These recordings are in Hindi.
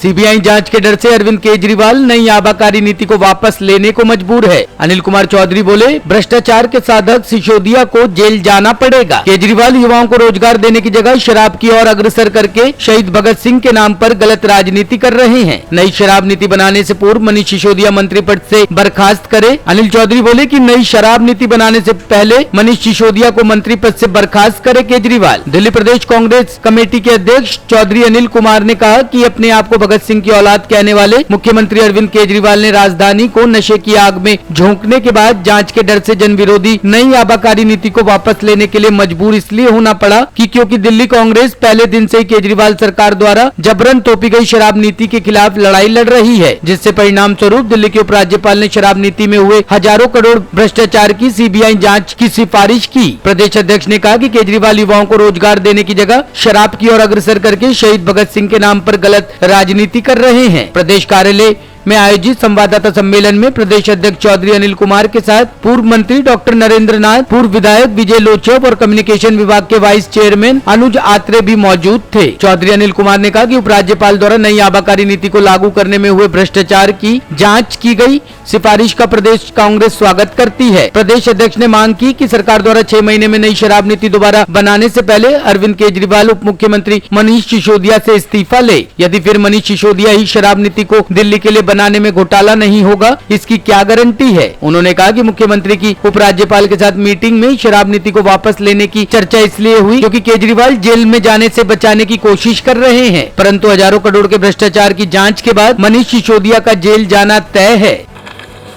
सीबीआई जांच के डर से अरविंद केजरीवाल नई आबाकारी नीति को वापस लेने को मजबूर है। अनिल कुमार चौधरी बोले, भ्रष्टाचार के साधक सिसोदिया को जेल जाना पड़ेगा। केजरीवाल युवाओं को रोजगार देने की जगह शराब की ओर अग्रसर करके शहीद भगत सिंह के नाम पर गलत राजनीति कर रहे हैं। नई शराब नीति बनाने से पूर्व मनीष सिसोदिया मंत्री पद से बर्खास्त करे। अनिल चौधरी बोले कि नई शराब नीति बनाने से पहले मनीष सिसोदिया को मंत्री पद से बर्खास्त करे केजरीवाल। दिल्ली प्रदेश कांग्रेस कमेटी के अध्यक्ष चौधरी अनिल कुमार ने कहा कि अपने आप को भगत सिंह की औलाद कहने वाले मुख्यमंत्री अरविंद केजरीवाल ने राजधानी को नशे की आग में झोंकने के बाद जांच के डर से जन विरोधी नई आबाकारी नीति को वापस लेने के लिए मजबूर इसलिए होना पड़ा कि क्योंकि दिल्ली कांग्रेस पहले दिन से ही केजरीवाल सरकार द्वारा जबरन थोपी गई शराब नीति के खिलाफ लड़ाई लड़ रही है, जिससे परिणाम स्वरूप दिल्ली के उपराज्यपाल ने शराब नीति में हुए हजारों करोड़ भ्रष्टाचार की सीबीआई जांच की सिफारिश की। प्रदेश अध्यक्ष ने कहा कि केजरीवाल युवाओं को रोजगार देने की जगह शराब की ओर अग्रसर करके शहीद भगत सिंह के नाम पर गलत राजनीति कर रहे हैं। प्रदेश कार्यालय में आयोजित संवाददाता सम्मेलन में प्रदेश अध्यक्ष चौधरी अनिल कुमार के साथ पूर्व मंत्री डॉक्टर नरेंद्र नाथ, पूर्व विधायक विजय लोचब और कम्युनिकेशन विभाग के वाइस चेयरमैन अनुज आत्रे भी मौजूद थे। चौधरी अनिल कुमार ने कहा कि उपराज्यपाल द्वारा नई आबाकारी नीति को लागू करने में हुए भ्रष्टाचार की जांच की गई सिफारिश का प्रदेश कांग्रेस स्वागत करती है। प्रदेश अध्यक्ष ने मांग की कि सरकार द्वारा 6 महीने में नई शराब नीति दोबारा बनाने से पहले अरविंद केजरीवाल उप मुख्यमंत्री मनीष सिसोदिया से इस्तीफा ले। यदि फिर मनीष सिसोदिया ही शराब नीति को दिल्ली के लिए बनाने में घोटाला नहीं होगा, इसकी क्या गारंटी है। उन्होंने कहा कि मुख्यमंत्री की उपराज्यपाल के साथ मीटिंग में शराब नीति को वापस लेने की चर्चा इसलिए हुई क्योंकि केजरीवाल जेल में जाने से बचाने की कोशिश कर रहे हैं, परंतु हजारों करोड़ के भ्रष्टाचार की जांच के बाद मनीष सिसोदिया का जेल जाना तय है।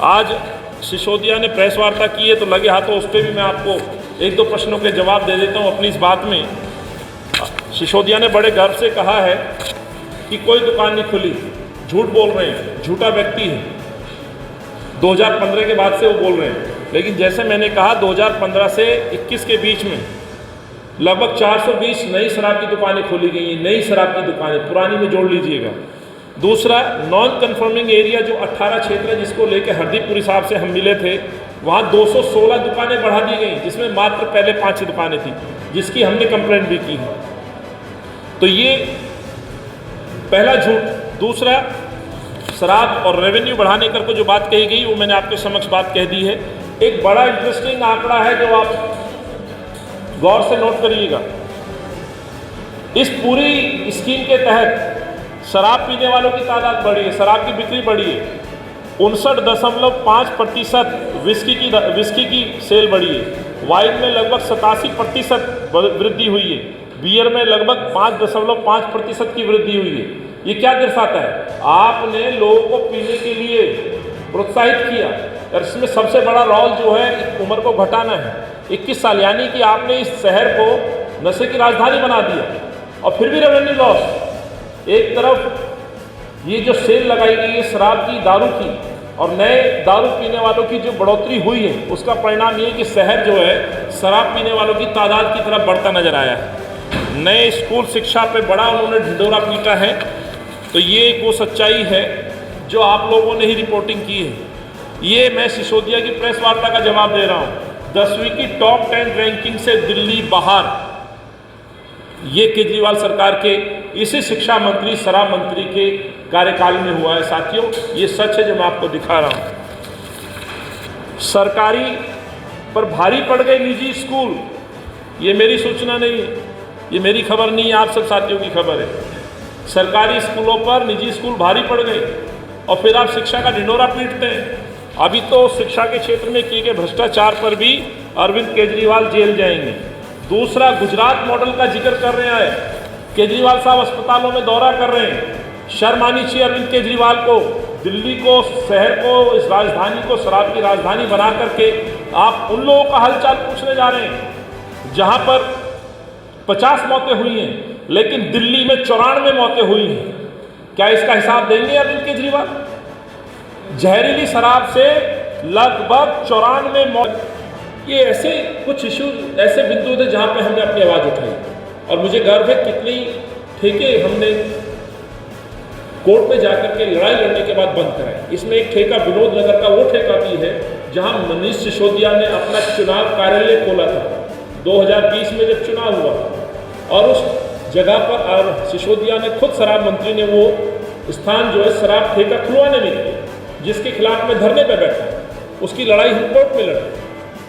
आज सिसोदिया ने प्रेस वार्ता की है तो लगे हाथों उस पर भी मैं आपको 1-2 प्रश्नों के जवाब दे देता हूँ अपनी इस बात में। सिसोदिया ने बड़े गर्व से कहा है कि कोई दुकान नहीं खुली, झूठ बोल रहे हैं, झूठा व्यक्ति है। 2015 के बाद से वो बोल रहे हैं, लेकिन जैसे मैंने कहा 2015 से 21 के बीच में लगभग 420 नई शराब की दुकानें खोली गई हैं। नई शराब की दुकानें पुरानी में जोड़ लीजिएगा। दूसरा, नॉन कन्फर्मिंग एरिया जो 18 क्षेत्र है जिसको लेकर हरदीपुरी साहब से हम मिले थे, वहाँ 216 दुकानें बढ़ा दी गई, जिसमें मात्र पहले 5 दुकानें थी, जिसकी हमने कंप्लेंट भी की है। तो ये पहला झूठ। दूसरा, शराब और रेवेन्यू बढ़ाने कर को जो बात कही गई वो मैंने आपके समक्ष बात कह दी है। एक बड़ा इंटरेस्टिंग आंकड़ा है जो आप गौर से नोट करिएगा। इस पूरी स्कीम के तहत शराब पीने वालों की तादाद बढ़ी है, शराब की बिक्री बढ़ी है। 59.5% विस्की की सेल बढ़ी है। वाइन में लगभग 87% वृद्धि हुई है। बियर में लगभग 5.5% की वृद्धि हुई है। ये क्या दर्शाता है? आपने लोगों को पीने के लिए प्रोत्साहित किया और इसमें सबसे बड़ा रोल जो है उम्र को घटाना है। 21 साल, यानी कि आपने इस शहर को नशे की राजधानी बना दिया और फिर भी रेवेन्यू लॉस। एक तरफ ये जो सेल लगाई गई है शराब की, दारू की, और नए दारू पीने वालों की जो बढ़ोतरी हुई है, उसका परिणाम ये कि शहर जो है शराब पीने वालों की तादाद की तरफ बढ़ता नजर आया है। नए स्कूल शिक्षा पे बड़ा उन्होंने ढिंढोरा पीटा है। तो ये एक वो सच्चाई है जो आप लोगों ने ही रिपोर्टिंग की है। ये मैं सिसोदिया की प्रेस वार्ता का जवाब दे रहा हूँ। 10वीं की टॉप 10 रैंकिंग से दिल्ली बाहर, ये केजरीवाल सरकार के इसी शिक्षा मंत्री, शराब मंत्री के कार्यकाल में हुआ है। साथियों, ये सच है जो मैं आपको दिखा रहा हूँ। सरकारी पर भारी पड़ गए निजी स्कूल, ये मेरी सूचना नहीं है, ये मेरी खबर नहीं है, आप सब साथियों की खबर है। सरकारी स्कूलों पर निजी स्कूल भारी पड़ गए और फिर आप शिक्षा का ढिंढोरा पीटते हैं। अभी तो शिक्षा के क्षेत्र में किए गए भ्रष्टाचार पर भी अरविंद केजरीवाल जेल जाएंगे। दूसरा, गुजरात मॉडल का जिक्र कर रहे हैं केजरीवाल साहब, अस्पतालों में दौरा कर रहे हैं। शर्म आनी चाहिए अरविंद केजरीवाल को। दिल्ली को, शहर को, इस राजधानी को शराब की राजधानी बना करके आप उन लोगों का हालचाल पूछने जा रहे हैं जहाँ पर 50 मौतें हुई हैं, लेकिन दिल्ली में 94 मौतें हुई हैं। क्या इसका हिसाब देंगे अरविंद केजरीवाल? जहरीली शराब से लगभग 94 मौत। ये ऐसे कुछ इश्यूज, ऐसे बिंदु थे जहाँ पे हमने अपनी आवाज़ उठाई और मुझे गर्व है कितनी ठेके हमने कोर्ट में जाकर के लड़ाई लड़ने के बाद बंद कराए। इसमें एक ठेका विनोद नगर का वो ठेका भी है जहाँ मनीष सिसोदिया ने अपना चुनाव कार्यालय खोला था 2020 में जब चुनाव हुआ, और उस जगह पर सिसोदिया ने खुद, शराब मंत्री ने वो स्थान जो है शराब ठेका खुलवाने में किया, जिसके खिलाफ मैं धरने पे बैठा हूँ। उसकी लड़ाई हम कोर्ट में लड़े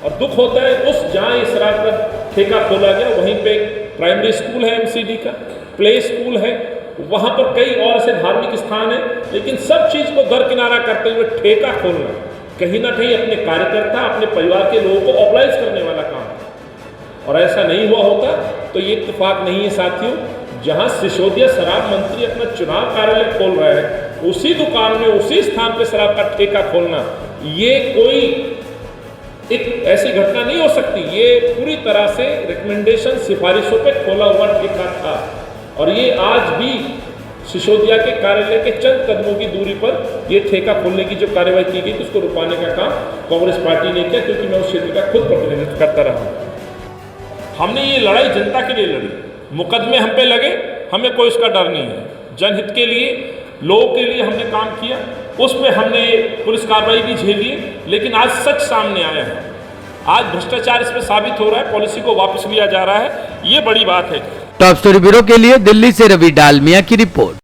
और दुख होता है उस जहाँ ये शराब का ठेका खोला गया वहीं पे प्राइमरी स्कूल है एमसीडी का, प्ले स्कूल है, वहाँ पर कई और ऐसे धार्मिक स्थान हैं, लेकिन सब चीज़ को दरकिनारा करते हुए ठेका खोलना कहीं ना कहीं अपने कार्यकर्ता, अपने परिवार के लोगों को ऑबलाइज करने वाला काम है। और ऐसा नहीं हुआ होता तो ये इत्तेफाक नहीं है साथियों। जहाँ सिसोदिया शराब मंत्री अपना चुनाव कार्यालय खोल रहे हैं, उसी दुकान में उसी स्थान पर शराब का ठेका खोलना, ये कोई एक ऐसी घटना नहीं हो सकती। ये पूरी तरह से रिकमेंडेशन, सिफारिशों पे खोला हुआ ठेका था और ये आज भी सिसोदिया के कार्यालय के चंद कदमों की दूरी पर ये ठेका खोलने की जो कार्रवाई की गई थी उसको रुकवाने का काम कांग्रेस पार्टी ने किया, क्योंकि मैं उस क्षेत्र का खुद प्रतिनिधित्व करता रहा हूँ। हमने ये लड़ाई जनता के लिए लड़ी, मुकदमे हम पे लगे, हमें कोई उसका डर नहीं है। जनहित के लिए, लोगों के लिए हमने काम किया, उसमें हमने पुलिस कार्रवाई भी झेली, लेकिन आज सच सामने आया है। आज भ्रष्टाचार इसमें साबित हो रहा है, पॉलिसी को वापस लिया जा रहा है, ये बड़ी बात है। टॉप स्टोरी ब्यूरो के लिए दिल्ली से रवि डालमिया की रिपोर्ट।